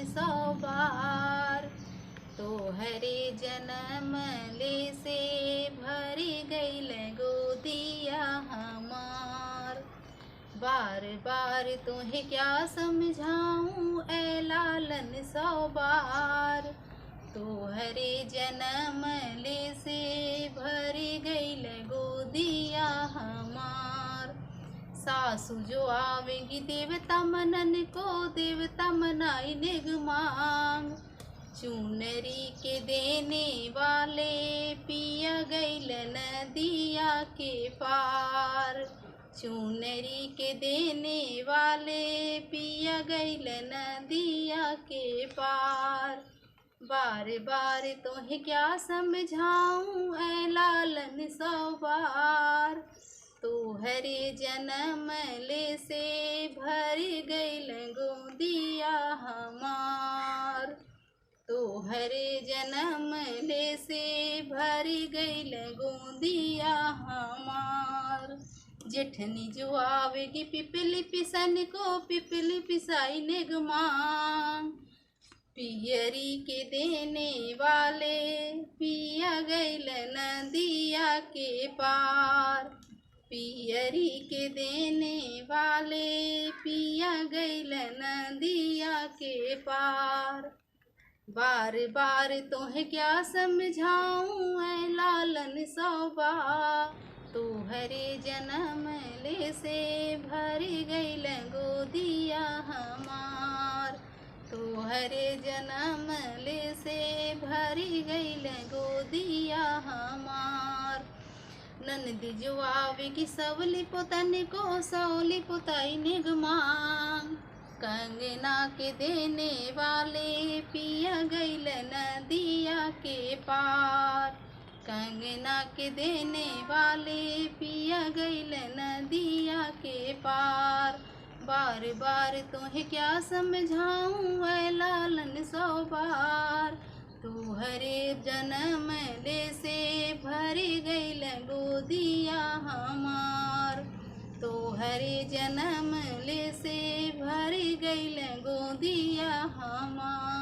सौ बार। तोहरे जन्म ले से भरी गईल गोदिया हमार। बार बार तुम्हें क्या समझाऊं ऐ लालन सौ बार। तोहरे जन्म ले से भरी गईल गोदिया हमार। सासु जो आवेगी देवता मनन को देवता मनाई नेग मांग। चुनरी के देने वाले पिया गईल नदिया के पार। चुनरी के देने वाले पिया गईल नदिया के पार। बार बार तोहे क्या समझाऊं ऐ लालन सौ बार। तोहरे जन्म ले से भरी गईल गोदिया हमार। तोहरे जन्म ले से भरी गईल गोदिया हमार। जेठनी जो आवेगी पिपली पिसन को पिपली पिसाई नेग मांग। पियरी के देने वाले पिया गईल नदिया के पार। पियरी के देने वाले पिया गईल नदिया के पार। बार बार तोहे क्या समझाऊं ऐ लालन सौ बार। तोहरे जन्म ले से भरी गईल गोदिया हमार। तोहरे जन्म ले से भरी गईल गोदिया हमार। ननदी जो आवेगी सवली पोतन को सौली पोताई नेग मांग। कंगना के देने वाले पिया गईल नदिया के पार। कंगना के देने वाले पिया गईल नदिया के पार। बार बार तोहे क्या समझाऊं ऐ लालन सौ बार। तोहरे जन्म ले से भरी गईल गोदिया हमार। तोहरे जन्म ले से भरी गईल गोदिया हमार।